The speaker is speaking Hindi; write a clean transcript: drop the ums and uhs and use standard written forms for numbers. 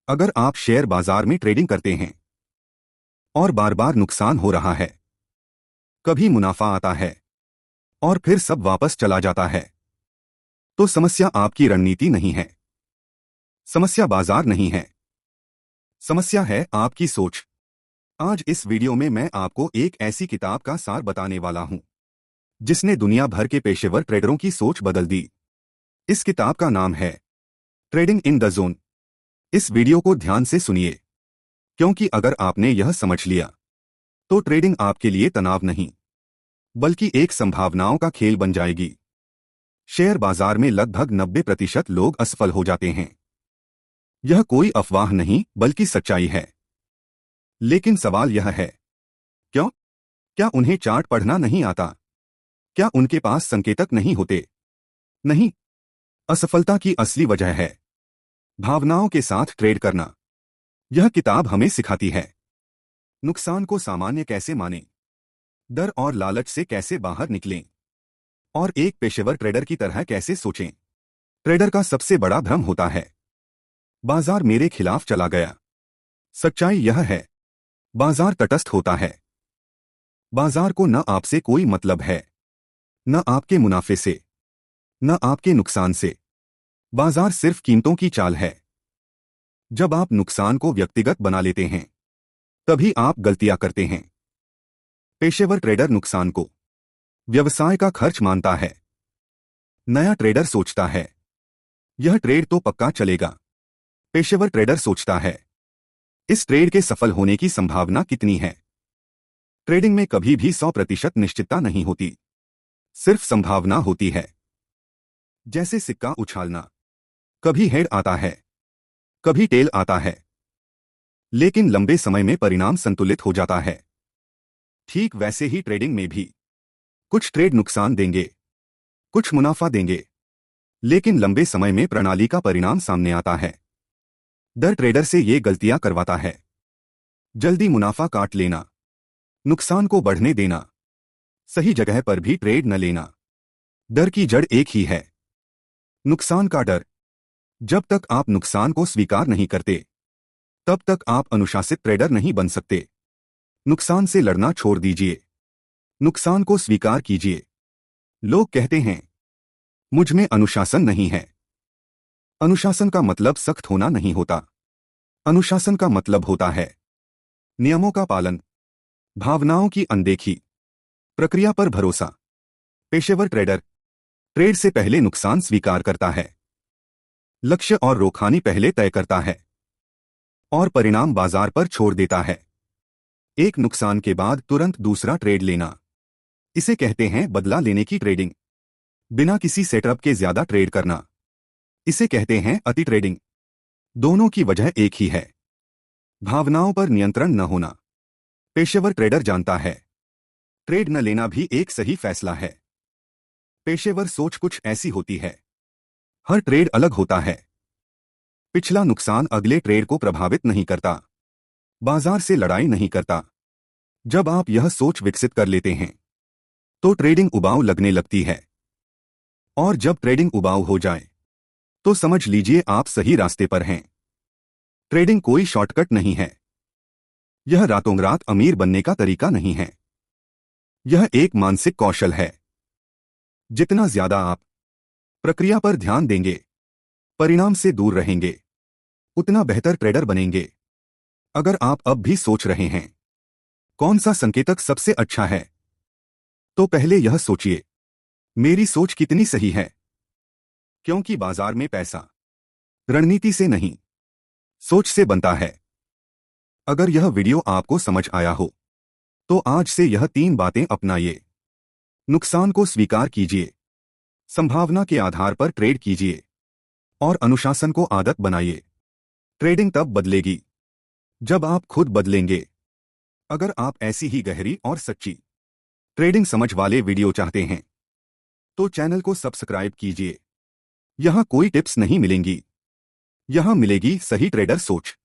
अगर आप शेयर बाजार में ट्रेडिंग करते हैं और बार बार नुकसान हो रहा है, कभी मुनाफा आता है और फिर सब वापस चला जाता है, तो समस्या आपकी रणनीति नहीं है। समस्या बाजार नहीं है। समस्या है आपकी सोच। आज इस वीडियो में मैं आपको एक ऐसी किताब का सार बताने वाला हूं जिसने दुनिया भर के पेशेवर ट्रेडरों की सोच बदल दी। इस किताब का नाम है ट्रेडिंग इन द जोन। इस वीडियो को ध्यान से सुनिए, क्योंकि अगर आपने यह समझ लिया तो ट्रेडिंग आपके लिए तनाव नहीं बल्कि एक संभावनाओं का खेल बन जाएगी। शेयर बाजार में लगभग 90% लोग असफल हो जाते हैं। यह कोई अफवाह नहीं बल्कि सच्चाई है। लेकिन सवाल यह है, क्यों? क्या उन्हें चार्ट पढ़ना नहीं आता? क्या उनके पास संकेतक नहीं होते? नहीं। असफलता की असली वजह है भावनाओं के साथ ट्रेड करना। यह किताब हमें सिखाती है नुकसान को सामान्य कैसे मानें, डर और लालच से कैसे बाहर निकलें, और एक पेशेवर ट्रेडर की तरह कैसे सोचें। ट्रेडर का सबसे बड़ा भ्रम होता है, बाजार मेरे खिलाफ चला गया। सच्चाई यह है, बाजार तटस्थ होता है। बाजार को न आपसे कोई मतलब है, न आपके मुनाफे से, न आपके नुकसान से। बाजार सिर्फ कीमतों की चाल है। जब आप नुकसान को व्यक्तिगत बना लेते हैं, तभी आप गलतियां करते हैं। पेशेवर ट्रेडर नुकसान को व्यवसाय का खर्च मानता है। नया ट्रेडर सोचता है, यह ट्रेड तो पक्का चलेगा। पेशेवर ट्रेडर सोचता है, इस ट्रेड के सफल होने की संभावना कितनी है। ट्रेडिंग में कभी भी 100% निश्चितता नहीं होती, सिर्फ संभावना होती है। जैसे सिक्का उछालना, कभी हेड आता है, कभी टेल आता है, लेकिन लंबे समय में परिणाम संतुलित हो जाता है। ठीक वैसे ही ट्रेडिंग में भी कुछ ट्रेड नुकसान देंगे, कुछ मुनाफा देंगे, लेकिन लंबे समय में प्रणाली का परिणाम सामने आता है। डर ट्रेडर से ये गलतियां करवाता है। जल्दी मुनाफा काट लेना, नुकसान को बढ़ने देना, सही जगह पर भी ट्रेड न लेना। डर की जड़ एक ही है, नुकसान का डर। जब तक आप नुकसान को स्वीकार नहीं करते, तब तक आप अनुशासित ट्रेडर नहीं बन सकते। नुकसान से लड़ना छोड़ दीजिए, नुकसान को स्वीकार कीजिए। लोग कहते हैं, मुझ में अनुशासन नहीं है। अनुशासन का मतलब सख्त होना नहीं होता। अनुशासन का मतलब होता है नियमों का पालन, भावनाओं की अनदेखी, प्रक्रिया पर भरोसा। पेशेवर ट्रेडर ट्रेड से पहले नुकसान स्वीकार करता है, लक्ष्य और रोकथाम पहले तय करता है, और परिणाम बाजार पर छोड़ देता है। एक नुकसान के बाद तुरंत दूसरा ट्रेड लेना, इसे कहते हैं बदला लेने की ट्रेडिंग। बिना किसी सेटअप के ज्यादा ट्रेड करना, इसे कहते हैं अति ट्रेडिंग। दोनों की वजह एक ही है, भावनाओं पर नियंत्रण न होना। पेशेवर ट्रेडर जानता है, ट्रेड न लेना भी एक सही फैसला है। पेशेवर सोच कुछ ऐसी होती है, हर ट्रेड अलग होता है। पिछला नुकसान अगले ट्रेड को प्रभावित नहीं करता, बाजार से लड़ाई नहीं करता। जब आप यह सोच विकसित कर लेते हैं, तो ट्रेडिंग उबाऊ लगने लगती है। और जब ट्रेडिंग उबाऊ हो जाए, तो समझ लीजिए आप सही रास्ते पर हैं। ट्रेडिंग कोई शॉर्टकट नहीं है। यह रातों रात अमीर बनने का तरीका नहीं है। यह एक मानसिक कौशल है। जितना ज्यादा आप प्रक्रिया पर ध्यान देंगे, परिणाम से दूर रहेंगे, उतना बेहतर ट्रेडर बनेंगे। अगर आप अब भी सोच रहे हैं, कौन सा संकेतक सबसे अच्छा है, तो पहले यह सोचिए, मेरी सोच कितनी सही है। क्योंकि बाजार में पैसा रणनीति से नहीं, सोच से बनता है। अगर यह वीडियो आपको समझ आया हो, तो आज से यह 3 बातें अपनाइए। नुकसान को स्वीकार कीजिए, संभावना के आधार पर ट्रेड कीजिए, और अनुशासन को आदत बनाइए। ट्रेडिंग तब बदलेगी जब आप खुद बदलेंगे। अगर आप ऐसी ही गहरी और सच्ची ट्रेडिंग समझ वाले वीडियो चाहते हैं, तो चैनल को सब्सक्राइब कीजिए। यहां कोई टिप्स नहीं मिलेंगी, यहां मिलेगी सही ट्रेडर सोच।